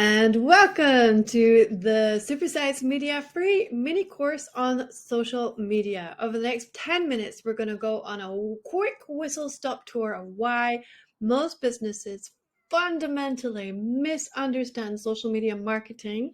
And welcome to the Supersize Media free mini course on social media. Over the next 10 minutes, we're going to go on a quick whistle stop tour of why most businesses fundamentally misunderstand social media marketing.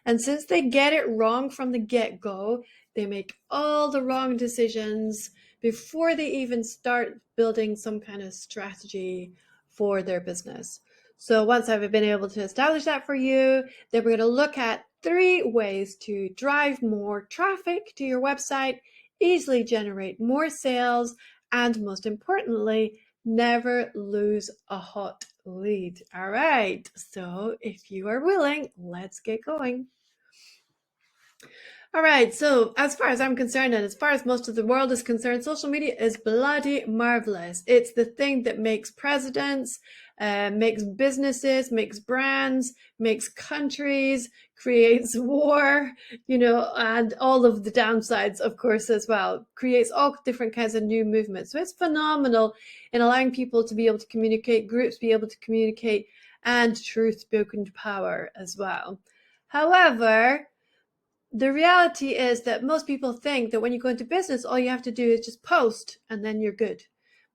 And since they get it wrong from the get-go, they make all the wrong decisions before they even start building some kind of strategy for their business. So once I've been able to establish that for you, then we're going to look at 3 ways to drive more traffic to your website, easily generate more sales, and most importantly, never lose a hot lead. All right, so if you are willing, let's get going. All right, so as far as I'm concerned, and as far as most of the world is concerned, social media is bloody marvelous. It's the thing that makes presidents, makes businesses, makes brands, makes countries, creates war, and all of the downsides, of course, as well. Creates all different kinds of new movements. So it's phenomenal in allowing people to be able to communicate, groups be able to communicate, and truth spoken to power as well. However, the reality is that most people think that when you go into business, all you have to do is just post and then you're good.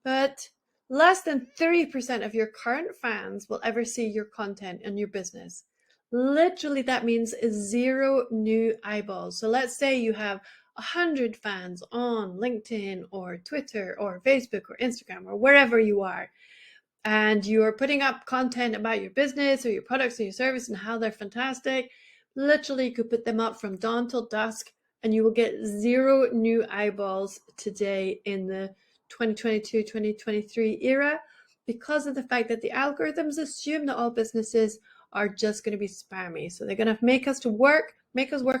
But less than 30% of your current fans will ever see your content in your business. Literally, that means 0 new eyeballs. So let's say you have 100 fans on LinkedIn or Twitter or Facebook or Instagram or wherever you are, and you're putting up content about your business or your products or your service and how they're fantastic. Literally, you could put them up from dawn till dusk and you will get 0 new eyeballs today in the 2022-2023 era, because of the fact that the algorithms assume that all businesses are just going to be spammy. So they're going to make us work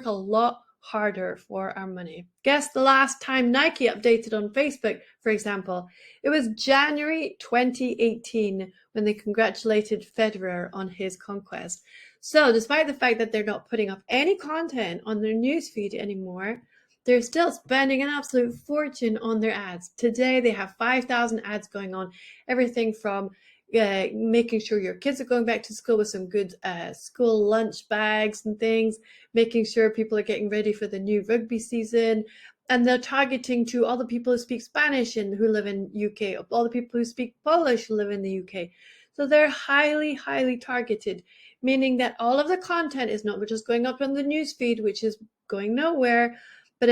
a lot harder for our money. Guess the last time Nike updated on Facebook, for example? It was January 2018 when they congratulated Federer on his conquest. So despite the fact that they're not putting up any content on their newsfeed anymore, they're still spending an absolute fortune on their ads. Today, they have 5,000 ads going on, everything from making sure your kids are going back to school with some good school lunch bags and things, making sure people are getting ready for the new rugby season, and they're targeting to all the people who speak Spanish and who live in UK, all the people who speak Polish who live in the UK. So they're highly, highly targeted, meaning that all of the content is not just going up on the newsfeed, which is going nowhere, but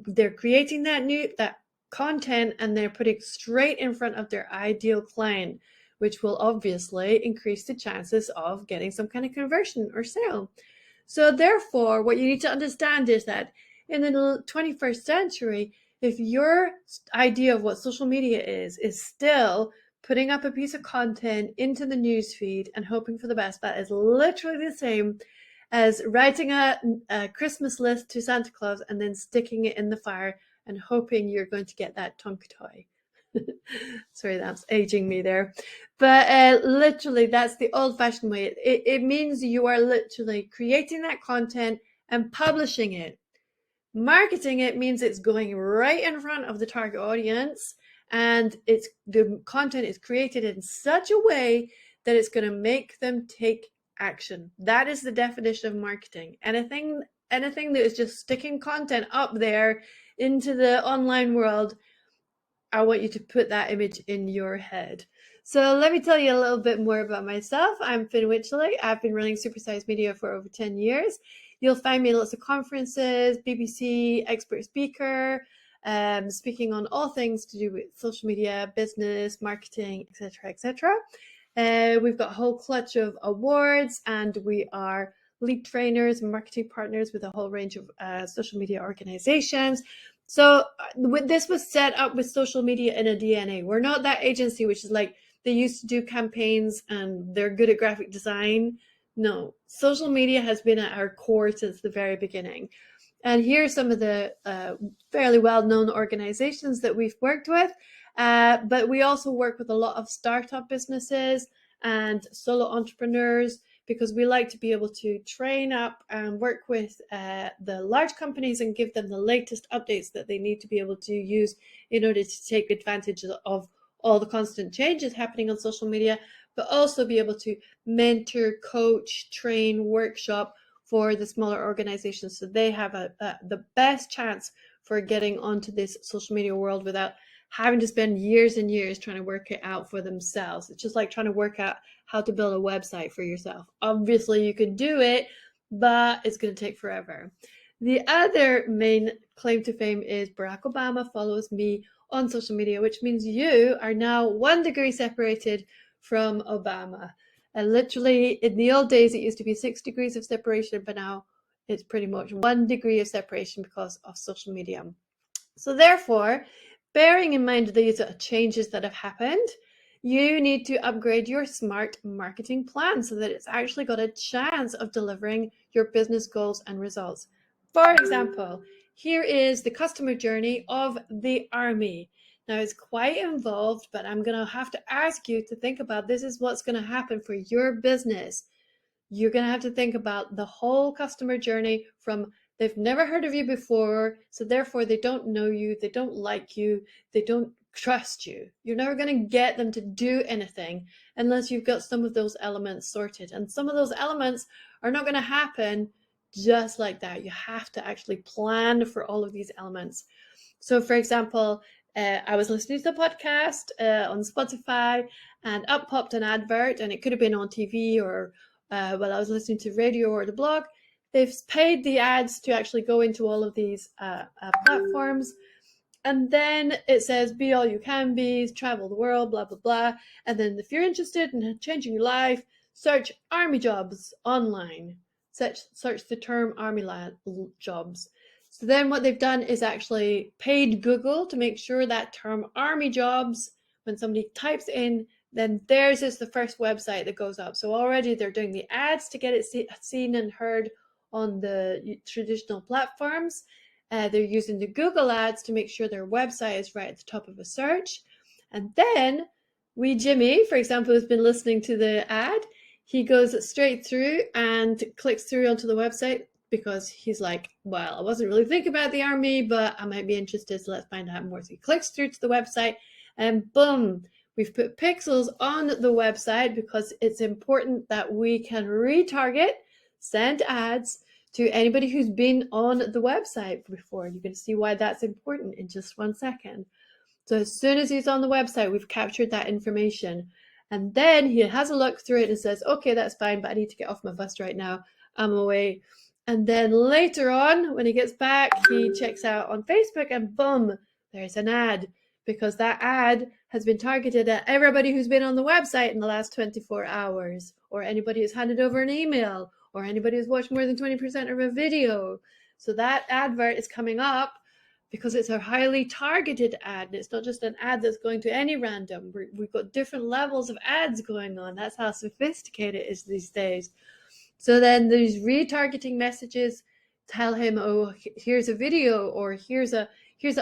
they're creating that content and they're putting straight in front of their ideal client, which will obviously increase the chances of getting some kind of conversion or sale. So therefore, what you need to understand is that in the 21st century, if your idea of what social media is still putting up a piece of content into the newsfeed and hoping for the best, that is literally the same as writing a Christmas list to Santa Claus and then sticking it in the fire and hoping you're going to get that Tonka toy. Sorry, that's aging me there. But literally, that's the old-fashioned way. It means you are literally creating that content and publishing it. Marketing it means it's going right in front of the target audience, and the content is created in such a way that it's going to make them take action. That is the definition of marketing. Anything that is just sticking content up there into the online world, I want you to put that image in your head. So let me tell you a little bit more about myself. I'm Finn Wycherley. I've been running Supersize Media for over 10 years. You'll find me at lots of conferences, BBC, expert speaker, speaking on all things to do with social media, business, marketing, etc., etc. We've got a whole clutch of awards, and we are lead trainers and marketing partners with a whole range of social media organizations. So this was set up with social media in a DNA. We're not that agency which is like they used to do campaigns and they're good at graphic design. No, social media has been at our core since the very beginning. And here are some of the fairly well-known organizations that we've worked with. But we also work with a lot of startup businesses and solo entrepreneurs, because we like to be able to train up and work with the large companies and give them the latest updates that they need to be able to use in order to take advantage of all the constant changes happening on social media, but also be able to mentor, coach, train, workshop for the smaller organizations so they have the best chance for getting onto this social media world without having to spend years and years trying to work it out for themselves. It's just like trying to work out how to build a website for yourself. Obviously, you could do it, but it's going to take forever. The other main claim to fame is Barack Obama follows me on social media, which means you are now 1 degree separated from Obama. And literally, in the old days, it used to be 6 degrees of separation, but now it's pretty much 1 degree of separation because of social media. So therefore, bearing in mind these changes that have happened, you need to upgrade your smart marketing plan so that it's actually got a chance of delivering your business goals and results. For example, here is the customer journey of the army. Now, it's quite involved, but I'm going to have to ask you to think about this is what's going to happen for your business. You're going to have to think about the whole customer journey from they've never heard of you before, so therefore they don't know you, they don't like you, they don't trust you. You're never going to get them to do anything unless you've got some of those elements sorted. And some of those elements are not going to happen just like that. You have to actually plan for all of these elements. So, for example, I was listening to the podcast on Spotify, and up popped an advert, and it could have been on TV or while I was listening to radio or the blog. They've paid the ads to actually go into all of these platforms. And then it says, be all you can be, travel the world, blah, blah, blah. And then if you're interested in changing your life, search army jobs online. Search the term army jobs. So then what they've done is actually paid Google to make sure that term army jobs, when somebody types in, then theirs is the first website that goes up. So already they're doing the ads to get it seen and heard on the traditional platforms. They're using the Google ads to make sure their website is right at the top of a search. And then Jimmy, for example, who's been listening to the ad, he goes straight through and clicks through onto the website because he's like, well, I wasn't really thinking about the army, but I might be interested, so let's find out more. So he clicks through to the website and boom, we've put pixels on the website because it's important that we can retarget, send ads to anybody who's been on the website before. You're going to see why that's important in just 1 second. So as soon as he's on the website, we've captured that information. And then he has a look through it and says, okay, that's fine, but I need to get off my bus right now. I'm away. And then later on, when he gets back, he checks out on Facebook and boom, there's an ad, because that ad has been targeted at everybody who's been on the website in the last 24 hours, or anybody who's handed over an email, or anybody who's watched more than 20% of a video. So that advert is coming up because it's a highly targeted ad. And it's not just an ad that's going to any random. We've got different levels of ads going on. That's how sophisticated it is these days. So then these retargeting messages tell him, oh, here's a video, or here's an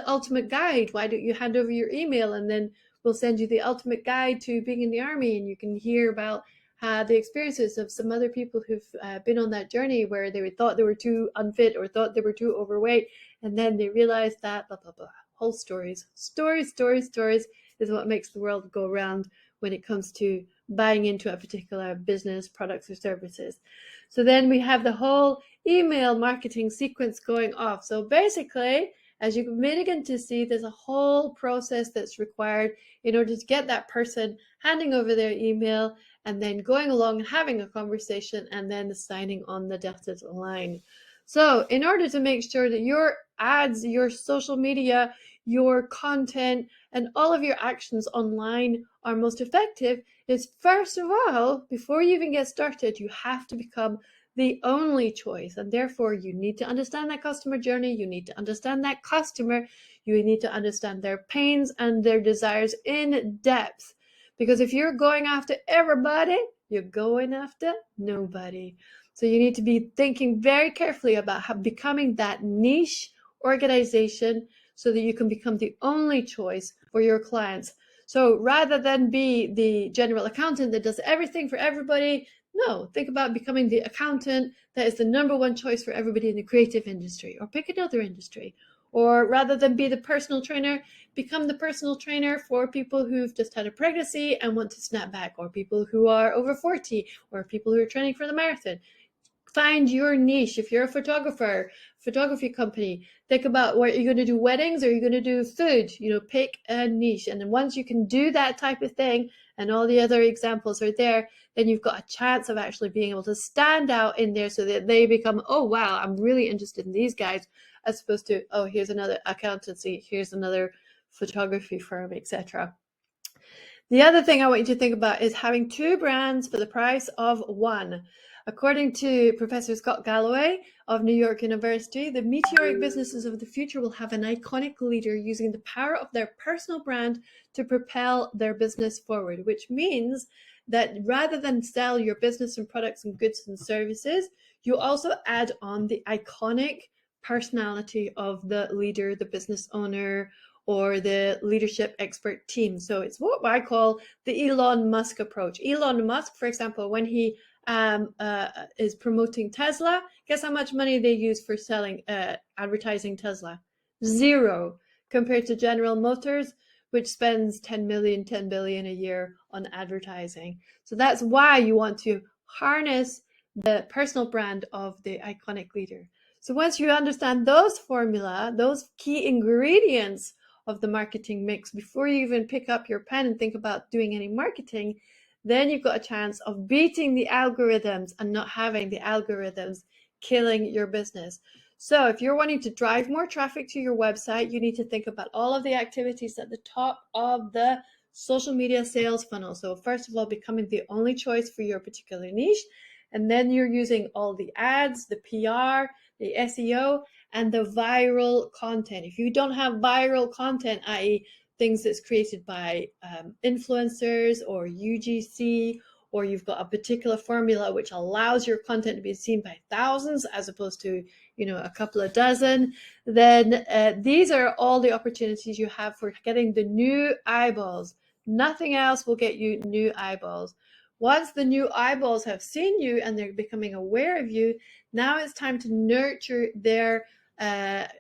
ultimate guide. Why don't you hand over your email, and then we'll send you the ultimate guide to being in the army, and you can hear about the experiences of some other people who've been on that journey where they thought they were too unfit or thought they were too overweight, and then they realized that blah, blah, blah. Whole stories is what makes the world go round when it comes to buying into a particular business, products, or services. So then we have the whole email marketing sequence going off. So basically, as you can begin to see, there's a whole process that's required in order to get that person handing over their email and then going along and having a conversation and then signing on the dotted line. So in order to make sure that your ads, your social media, your content, and all of your actions online are most effective, is first of all, before you even get started, you have to become the only choice. And therefore, you need to understand that customer journey. You need to understand that customer. You need to understand their pains and their desires in depth. Because if you're going after everybody, you're going after nobody. So you need to be thinking very carefully about becoming that niche organization so that you can become the only choice for your clients. So rather than be the general accountant that does everything for everybody, no, think about becoming the accountant that is the number one choice for everybody in the creative industry, or pick another industry, Or rather than be the personal trainer, become the personal trainer for people who've just had a pregnancy and want to snap back, or people who are over 40, or people who are training for the marathon. Find your niche. If you're a photographer, photography company, think about what you're going to do, weddings, or you're going to do food. Pick a niche. And then once you can do that type of thing and all the other examples are there, then you've got a chance of actually being able to stand out in there so that they become, oh, wow, I'm really interested in these guys, as opposed to, oh, here's another accountancy, here's another photography firm, etc. The other thing I want you to think about is having 2 brands for the price of 1. According to Professor Scott Galloway of New York University, the meteoric businesses of the future will have an iconic leader using the power of their personal brand to propel their business forward, which means that rather than sell your business and products and goods and services, you also add on the iconic personality of the leader, the business owner, or the leadership expert team. So it's what I call the Elon Musk approach. Elon Musk, for example, when he is promoting Tesla, guess how much money they use for selling, advertising Tesla? 0, compared to General Motors, which spends 10 billion a year on advertising. So that's why you want to harness the personal brand of the iconic leader. So once you understand those formula, those key ingredients of the marketing mix, before you even pick up your pen and think about doing any marketing, then you've got a chance of beating the algorithms and not having the algorithms killing your business. So if you're wanting to drive more traffic to your website, you need to think about all of the activities at the top of the social media sales funnel. So first of all, becoming the only choice for your particular niche. And then you're using all the ads, the PR, the SEO, and the viral content. If you don't have viral content, i.e. things that's created by influencers or UGC, or you've got a particular formula which allows your content to be seen by thousands as opposed to a couple of dozen, then these are all the opportunities you have for getting the new eyeballs. Nothing else will get you new eyeballs. Once the new eyeballs have seen you and they're becoming aware of you, now it's time to nurture their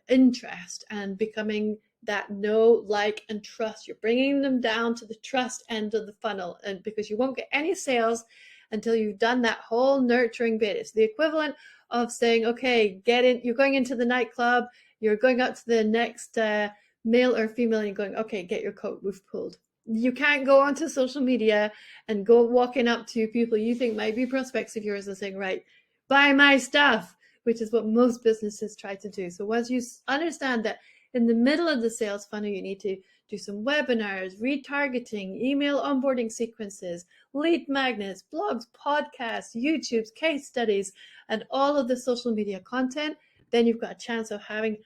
interest and becoming that know, like, and trust. You're bringing them down to the trust end of the funnel, and because you won't get any sales until you've done that whole nurturing bit. It's the equivalent of saying, okay, get in, you're going into the nightclub, you're going up to the next male or female, and you're going, okay, get your coat, we've pulled. You can't go onto social media and go walking up to people you think might be prospects of yours and saying, right, buy my stuff, which is what most businesses try to do. So once you understand that in the middle of the sales funnel, you need to do some webinars, retargeting, email onboarding sequences, lead magnets, blogs, podcasts, YouTubes, case studies, and all of the social media content, then you've got a chance of having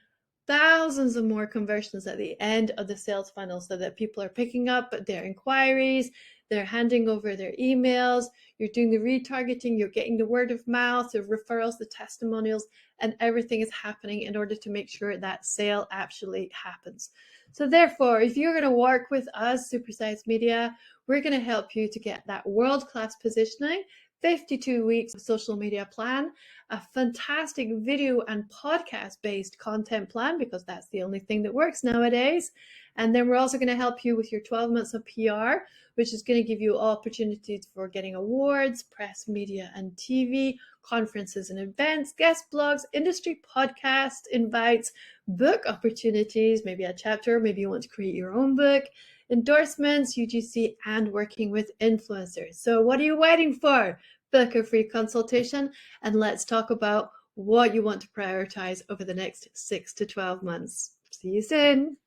thousands of more conversions at the end of the sales funnel, so that people are picking up their inquiries, they're handing over their emails, you're doing the retargeting, you're getting the word of mouth, the referrals, the testimonials, and everything is happening in order to make sure that sale actually happens. So therefore, if you're going to work with us, Supersize Media, we're going to help you to get that world-class positioning, 52 weeks of social media plan, a fantastic video and podcast-based content plan, because that's the only thing that works nowadays. And then we're also going to help you with your 12 months of PR, which is going to give you opportunities for getting awards, press, media, and TV, conferences and events, guest blogs, industry podcast invites, book opportunities, maybe a chapter, maybe you want to create your own book, endorsements, UGC, and working with influencers. So what are you waiting for? Book a free consultation and let's talk about what you want to prioritize over the next 6 to 12 months. See you soon.